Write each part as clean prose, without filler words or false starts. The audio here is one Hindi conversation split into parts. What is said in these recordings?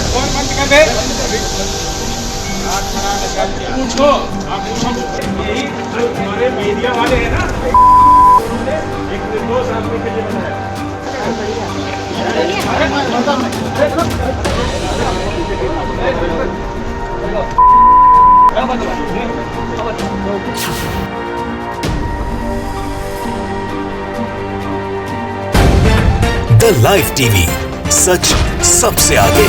फोन बंद कर दे। पूछो आप यही जो हमारे मीडिया वाले हैं ना, एक निर्दोष आदमी के लिए बनाया। द लाइव टीवी, सच सबसे आगे।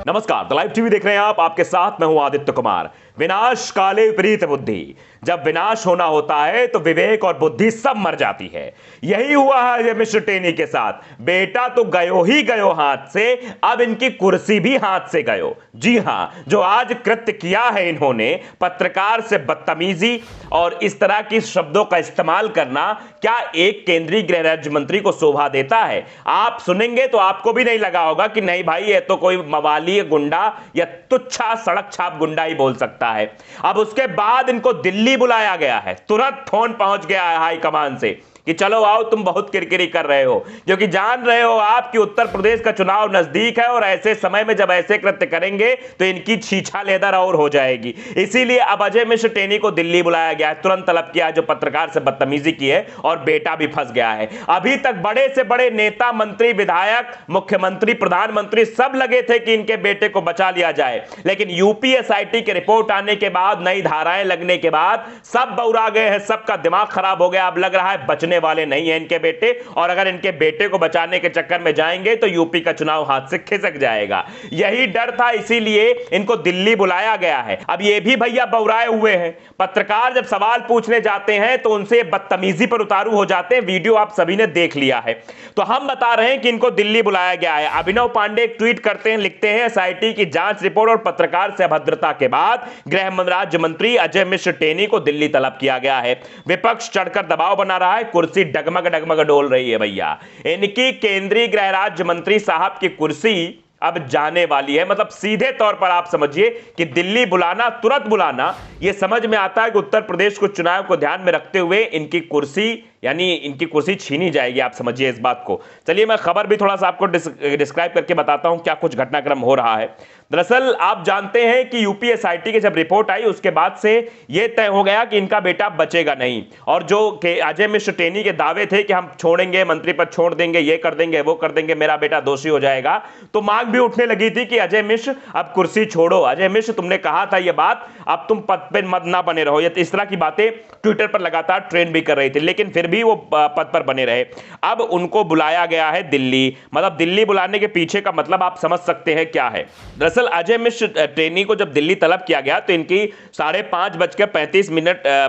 नमस्कार, द लाइव टीवी देख रहे हैं आप। आपके साथ मैं हूं आदित्य कुमार। विनाश काले विपरीत बुद्धि। जब विनाश होना होता है तो विवेक और बुद्धि सब मर जाती है। यही हुआ है अजय मिश्र टेनी के साथ। बेटा तो गयो ही गयो हाथ से, अब इनकी कुर्सी भी हाथ से गयो। जी हां, जो आज कृत्य किया है इन्होंने, पत्रकार से बदतमीजी और इस तरह की शब्दों का इस्तेमाल करना, क्या एक केंद्रीय गृह राज्य मंत्री को शोभा देता है? आप सुनेंगे तो आपको भी नहीं लगा होगा कि नहीं भाई, ये तो कोई मवाली गुंडा या तुच्छा सड़क छाप गुंडा ही बोल सकता है। अब उसके बाद इनको दिल्ली बुलाया गया है। तुरंत फोन पहुंच गया है हाईकमान से कि चलो आओ, तुम बहुत किरकिरी कर रहे हो, क्योंकि जान रहे हो आप कि उत्तर प्रदेश का चुनाव नजदीक है और ऐसे समय में जब ऐसे कृत्य करेंगे तो इनकी छीछा लेदर और हो जाएगी। इसीलिए अब अजय मिश्र टेनी को दिल्ली बुलाया गया है। तुरंत तलब किया है जो पत्रकार से बदतमीजी की है, और बेटा भी फंस गया है। अभी तक बड़े से बड़े नेता, मंत्री, विधायक, मुख्यमंत्री, प्रधानमंत्री सब लगे थे कि इनके बेटे को बचा लिया जाए, लेकिन यूपीएसआईटी की रिपोर्ट आने के बाद, नई धाराएं लगने के बाद सब बौरा गए हैं। सबका दिमाग खराब हो गया। अब लग रहा है बचने वाले नहीं है इनके बेटे, और अगर इनके बेटे को बचाने के चक्कर में जाएंगे तो यूपी का चुनाव हाथ से खिसक जाएगा। यही डर था, इसीलिए इनको दिल्ली बुलाया गया है। अब ये भी भैया बौराए हुए हैं। पत्रकार जब सवाल पूछने जाते हैं तो उनसे बदतमीजी पर उतारू हो जाते हैं। वीडियो आप सभी ने देख लिया है। तो हम बता रहे हैं कि इनको दिल्ली बुलाया गया है। अभिनव पांडे एक ट्वीट करते हैं, लिखते हैं, एसआईटी की जांच रिपोर्ट और पत्रकार से अभद्रता के बाद गृह राज्य मंत्री अजय मिश्र टेनी को दिल्ली तलब किया गया है। विपक्ष चढ़कर दबाव बना रहा है। कुर्सी डगमग डगमग डोल रही है भैया। इनकी केंद्रीय गृह राज्य मंत्री साहब की कुर्सी अब जाने वाली है। मतलब सीधे तौर पर आप समझिए कि दिल्ली बुलाना, तुरंत बुलाना, यह समझ में आता है कि उत्तर प्रदेश को चुनाव को ध्यान में रखते हुए इनकी कुर्सी, यानी इनकी कुर्सी छीनी जाएगी। आप समझिए इस बात को। चलिए मैं खबर भी थोड़ा सा आपको डिस्क्राइब करके बताता हूं क्या कुछ घटनाक्रम हो रहा है। दरअसल आप जानते हैं कि यूपीएसआईटी की जब रिपोर्ट आई उसके बाद से यह तय हो गया कि इनका बेटा बचेगा नहीं, और जो अजय मिश्र टेनी के दावे थे कि हम छोड़ेंगे, मंत्री पद छोड़ देंगे, ये कर देंगे, वो कर देंगे, मेरा बेटा दोषी हो जाएगा, तो मांग भी उठने लगी थी कि अजय मिश्र अब कुर्सी छोड़ो। अजय मिश्र, तुमने कहा था यह बात, अब तुम पद पे मत ना बने रहो। इस तरह की बातें ट्विटर पर लगातार ट्रेंड भी कर रही थी, लेकिन फिर भी वो पद पर बने रहे। अब उनको बुलाया गया है दिल्ली। मतलब दिल्ली बुलाने के पीछे का मतलब आप समझ सकते हैं क्या है। दरअसल अजय मिश्र टेनी को जब दिल्ली तलब किया गया तो इनकी 5:35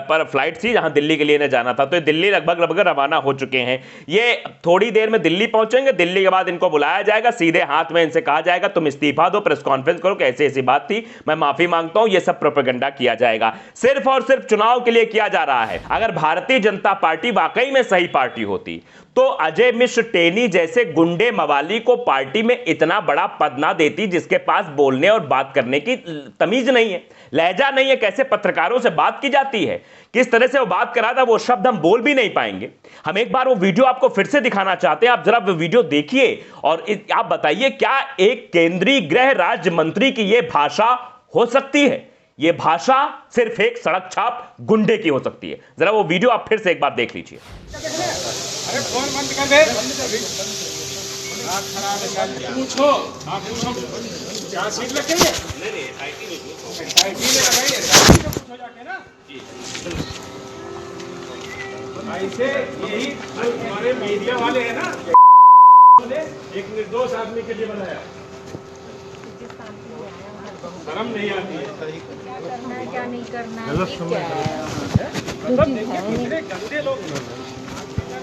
पर फ्लाइट थी जहां दिल्ली के लिए इन्हें जाना था। तो दिल्ली लगभग रवाना हो चुके हैं। ये थोड़ी देर में दिल्ली पहुंचेंगे। दिल्ली के बाद इनको बुलाया जाएगा, सीधे हाथ में इनसे कहा जाएगा तुम इस्तीफा दो, प्रेस कॉन्फ्रेंस करो कि ऐसी ऐसी बात थी, मैं माफी मांगता हूं। यह सब प्रोपेगेंडा किया जाएगा, सिर्फ और सिर्फ चुनाव के लिए किया जा रहा है। अगर भारतीय जनता पार्टी वाकई में सही पार्टी होती तो अजय मिश्र टेनी जैसे गुंडे मवाली को पार्टी में इतना बड़ा पद ना देती, जिसके पास बोलने और बात करने की तमीज नहीं है, लहजा नहीं है, कैसे पत्रकारों से बात की जाती है, किस तरह से वो बात कर रहा था, वो शब्द हम बोल भी नहीं पाएंगे। हम एक बार वो वीडियो आपको फिर से दिखाना चाहते हैं। आप जरा वो वीडियो देखिए और आप बताइए क्या एक केंद्रीय गृह राज्य मंत्री की यह भाषा हो सकती है? यह भाषा सिर्फ एक सड़क छाप गुंडे की हो सकती है। जरा वो वीडियो आप फिर से एक बार देख लीजिए। अरे फोन बंद कर दे। पूछो आप पूछो क्या सीट लग गई है? नहीं, एसआईटी ने लगाई है। एसआईटी से पूछो जाके ना। ऐसे यही जो हमारे मीडिया वाले हैं ना, एक निर्दोष आदमी के लिए बनाया। शर्म नहीं आती है। क्या करना है, क्या नहीं करना है, गलत क्या है? मतलब देखिए कितने गंदे लोग हैं।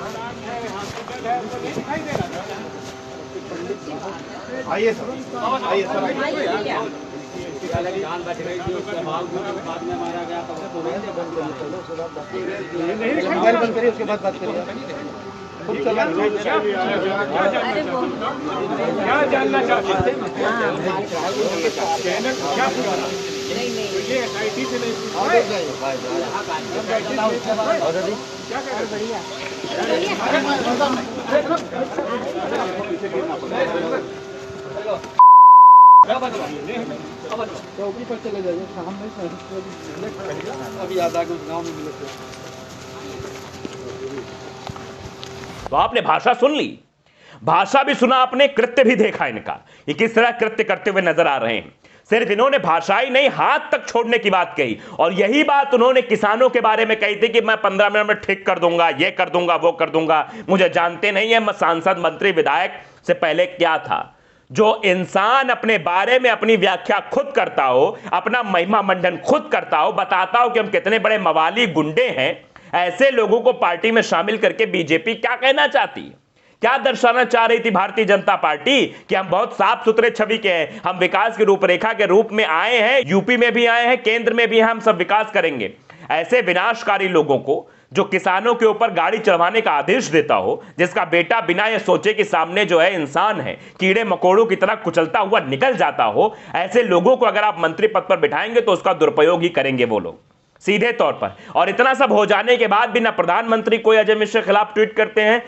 हॉस्पिटल है तो नहीं दिखाई दे रहा। आइए सर, आइए सर, आइए क्या? जान बच रही थी, उसके बाद में मारा गया तो मोबाइल बंद करिए, उसके बाद बात करिए। खुद चला क्या जानना चाहते हैं? क्या नहीं ये एसआईटी से नहीं क्या बढ़िया। चौकी पर चले जाइए, हम नहीं अभी याद आ गया उस गाँव में मिले थे। तो आपने भाषा सुन ली, भाषा भी सुना आपने, कृत्य भी देखा इनका, ये किस तरह कृत्य करते हुए नजर आ रहे हैं। सिर्फ इन्होंने भाषा ही नहीं, हाथ तक छोड़ने की बात कही, और यही बात उन्होंने किसानों के बारे में कही थी कि मैं 15 मिनट में ठीक कर दूंगा, ये कर दूंगा, वो कर दूंगा, मुझे जानते नहीं है मैं सांसद मंत्री विधायक से पहले क्या था। जो इंसान अपने बारे में अपनी व्याख्या खुद करता हो, अपना महिमा मंडन खुद करता हो, बताता हो कि हम कितने बड़े मवाली गुंडे हैं, ऐसे लोगों को पार्टी में शामिल करके बीजेपी क्या कहना चाहती है, क्या दर्शाना चाह रही थी भारतीय जनता पार्टी कि हम बहुत साफ सुथरे छवि के हैं, हम विकास की रूपरेखा के रूप में आए हैं, यूपी में भी आए हैं, केंद्र में भी हैं, हम सब विकास करेंगे। ऐसे विनाशकारी लोगों को, जो किसानों के ऊपर गाड़ी चढ़वाने का आदेश देता हो, जिसका बेटा बिना यह सोचे कि सामने जो है इंसान है, कीड़े मकोड़ों की तरह कुचलता हुआ निकल जाता हो, ऐसे लोगों को अगर आप मंत्री पद पर बिठाएंगे तो उसका दुरुपयोग ही करेंगे वो लोग सीधे तौर पर। और इतना सब हो जाने के बाद भी ना प्रधानमंत्री कोई अजय मिश्र के खिलाफ ट्वीट करते हैं,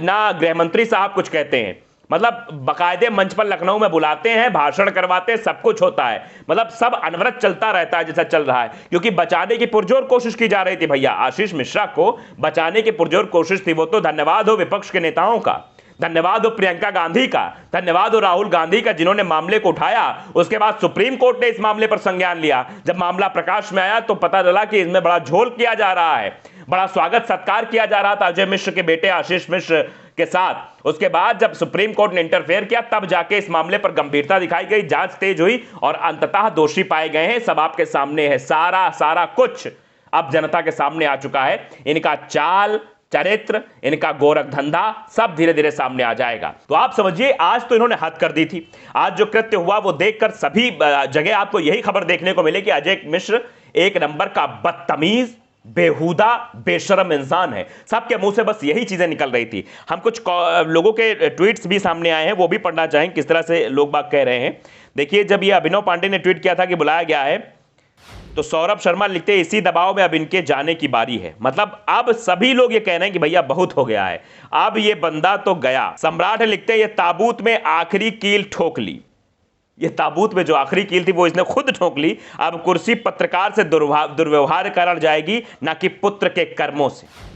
ना गृह मंत्री साहब कुछ कहते हैं। मतलब बाकायदे मंच पर लखनऊ में बुलाते हैं, भाषण करवाते हैं, सब कुछ होता है, मतलब सब अनवरत चलता रहता है जैसा चल रहा है, क्योंकि बचाने की पुरजोर कोशिश की जा रही थी। भैया आशीष मिश्रा को बचाने की पुरजोर कोशिश थी, वो तो धन्यवाद हो विपक्ष के नेताओं का, धन्यवाद हो प्रियंका गांधी का, धन्यवाद हो राहुल गांधी का, जिन्होंने मामले को उठाया। उसके बाद सुप्रीम कोर्ट ने इस मामले पर संज्ञान लिया। जब मामला प्रकाश में आया तो पता चला कि इसमें बड़ा झोल किया जा रहा है, बड़ा स्वागत सत्कार किया जा रहा था अजय मिश्र के बेटे आशीष मिश्र के साथ। उसके बाद जब सुप्रीम कोर्ट ने इंटरफेयर किया, तब जाके इस मामले पर गंभीरता दिखाई गई, जांच तेज हुई और अंततः दोषी पाए गए हैं। सब आपके सामने है, सारा कुछ अब जनता के सामने आ चुका है। इनका चाल चरित्र, इनका गोरख धंधा सब धीरे धीरे सामने आ जाएगा। तो आप समझिए आज तो इन्होंने हद कर दी थी। आज जो कृत्य हुआ वो देखकर सभी जगह आपको यही खबर देखने को मिले कि अजय मिश्र एक नंबर का बदतमीज, बेहुदा, बेशरम इंसान है। सबके मुंह से बस यही चीजें निकल रही थी। हम कुछ लोगों के ट्वीट्स भी सामने आए हैं, वो भी पढ़ना चाहेंगे किस तरह से लोग बात कह रहे हैं। देखिए, जब ये अभिनव पांडे ने ट्वीट किया था कि बुलाया गया है, तो सौरभ शर्मा लिखते हैं इसी दबाव में अब इनके जाने की बारी है। मतलब अब सभी लोग ये कह रहे हैं कि भैया बहुत हो गया है, अब ये बंदा तो गया। सम्राट लिखते हैं ये ताबूत में आखिरी कील ठोक ली, ये ताबूत में जो आखिरी कील थी वो इसने खुद ठोक ली। अब कुर्सी पत्रकार से दुर्व्यवहार कर जाएगी, ना कि पुत्र के कर्मों से।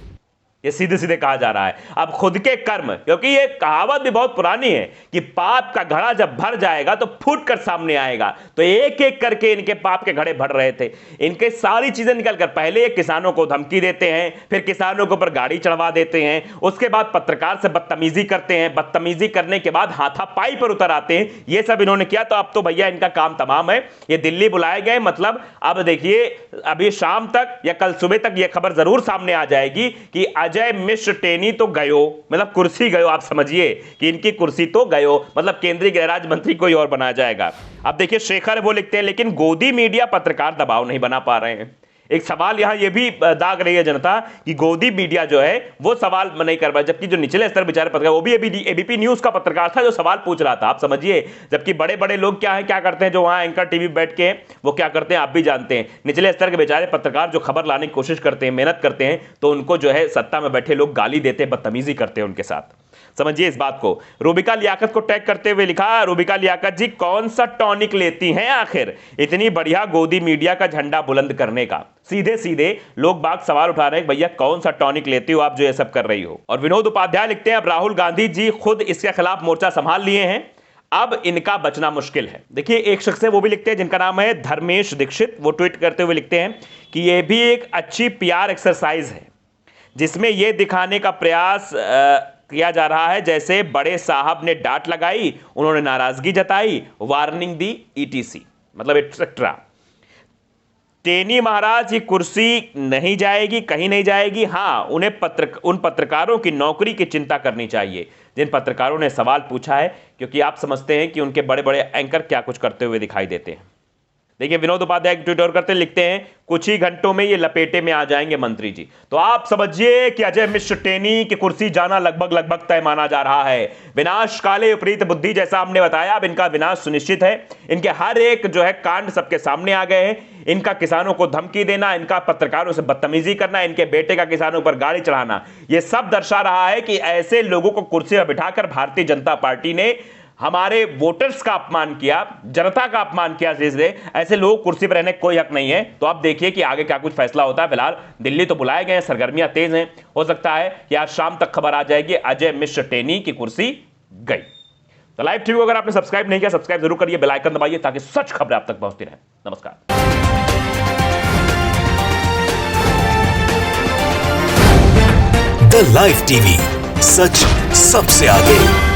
ये सीधे सीधे कहा जा रहा है अब खुद के कर्म, क्योंकि ये कहावत भी बहुत पुरानी है कि पाप का घड़ा जब भर जाएगा तो फूट कर सामने आएगा। तो एक एक करके इनके पाप के घड़े भर रहे थे। इनके सारी चीजें निकलकर पहले ये किसानों को धमकी देते हैं, फिर किसानों के ऊपर गाड़ी चढ़वा देते हैं, उसके बाद पत्रकार से बदतमीजी करते हैं, बदतमीजी करने के बाद हाथापाई पर उतर आते हैं। ये सब इन्होंने किया। तो अब तो भैया इनका काम तमाम है। ये दिल्ली बुलाए गए, मतलब अब देखिए अभी शाम तक या कल सुबह तक ये खबर जरूर सामने आ जाएगी कि अजय मिश्र टेनी तो गयो, मतलब कुर्सी गयो। आप समझिए कि इनकी कुर्सी तो गयो, मतलब केंद्रीय गृह राज्य मंत्री कोई और बना जाएगा। अब देखिए शेखर वो लिखते हैं लेकिन गोदी मीडिया पत्रकार दबाव नहीं बना पा रहे हैं। एक सवाल यहां ये भी दाग रही है जनता कि गोदी मीडिया जो है वो सवाल नहीं कर पाया, जबकि जो निचले स्तर बेचारे पत्रकार, वो भी एबीपी न्यूज का पत्रकार था जो सवाल पूछ रहा था। आप समझिए, जबकि बड़े बड़े लोग क्या करते हैं जो वहां एंकर टीवी बैठ के वो क्या करते हैं आप भी जानते हैं। निचले स्तर के बेचारे पत्रकार जो खबर लाने की कोशिश करते हैं, मेहनत करते हैं, तो उनको जो है सत्ता में बैठे लोग गाली देते हैं, बदतमीजी करते हैं उनके साथ। समझिए इस बात को। रूबिका लियाकत को टैग करते हुए लिखा, रूबिका लियाकत जी कौन सा टॉनिक लेती हैं आखिर इतनी बढ़िया गोदी मीडिया का झंडा बुलंद करने का। सीधे सीधे लोग बाग सवाल उठा रहे हैं भैया कौन सा टॉनिक लेती हो आप जो ये सब कर रही हो। और विनोद उपाध्याय लिखते हैं अब राहुल गांधी जी खुद इसके खिलाफ मोर्चा संभाल लिए हैं, अब इनका बचना मुश्किल है। देखिए एक शख्स है वो भी लिखते हैं जिनका नाम है धर्मेश दीक्षित, वो ट्वीट करते हुए लिखते हैं कि यह भी एक अच्छी पीआर एक्सरसाइज है जिसमें यह दिखाने का प्रयास किया जा रहा है जैसे बड़े साहब ने डांट लगाई, उन्होंने नाराजगी जताई, वार्निंग दी, ईटीसी, मतलब एक्सेट्रा। टेनी महाराज की कुर्सी नहीं जाएगी, कहीं नहीं जाएगी। हाँ, उन पत्रकारों की नौकरी की चिंता करनी चाहिए जिन पत्रकारों ने सवाल पूछा है, क्योंकि आप समझते हैं कि उनके बड़े बड़े एंकर क्या कुछ करते हुए दिखाई देते हैं। देखिए विनोद उपाध्याय ट्वीट और करते लिखते हैं कुछ ही घंटों में ये लपेटे में आ जाएंगे मंत्री जी। तो आप समझिए कि अजय मिश्र टेनी की कुर्सी जाना लगभग तय माना जा रहा है। विनाश काले विपरीत बुद्धि, जैसा हमने बताया, अब इनका विनाश सुनिश्चित है। इनके हर एक जो है कांड सबके सामने आ गए हैं। इनका किसानों को धमकी देना, इनका पत्रकारों से बदतमीजी करना, इनके बेटे का किसानों पर गाड़ी चढ़ाना, यह सब दर्शा रहा है कि ऐसे लोगों को कुर्सी पर बिठाकर भारतीय जनता पार्टी ने हमारे वोटर्स का अपमान किया, जनता का अपमान किया, ऐसे लोग कुर्सी पर रहने का कोई हक नहीं है। तो अब देखिए कि आगे क्या कुछ फैसला होता है। फिलहाल दिल्ली तो बुलाए गए हैं, सरगर्मियां तेज हैं, हो सकता है कि आज शाम तक खबर आ जाएगी अजय मिश्र टेनी की कुर्सी गई। तो लाइव टीवी को अगर आपने सब्सक्राइब नहीं किया, सब्सक्राइब जरूर करिए, बेल आइकन दबाइए ताकि सच खबरें आप तक पहुंचती रहे। नमस्कार। द लाइव टीवी, सच सबसे आगे।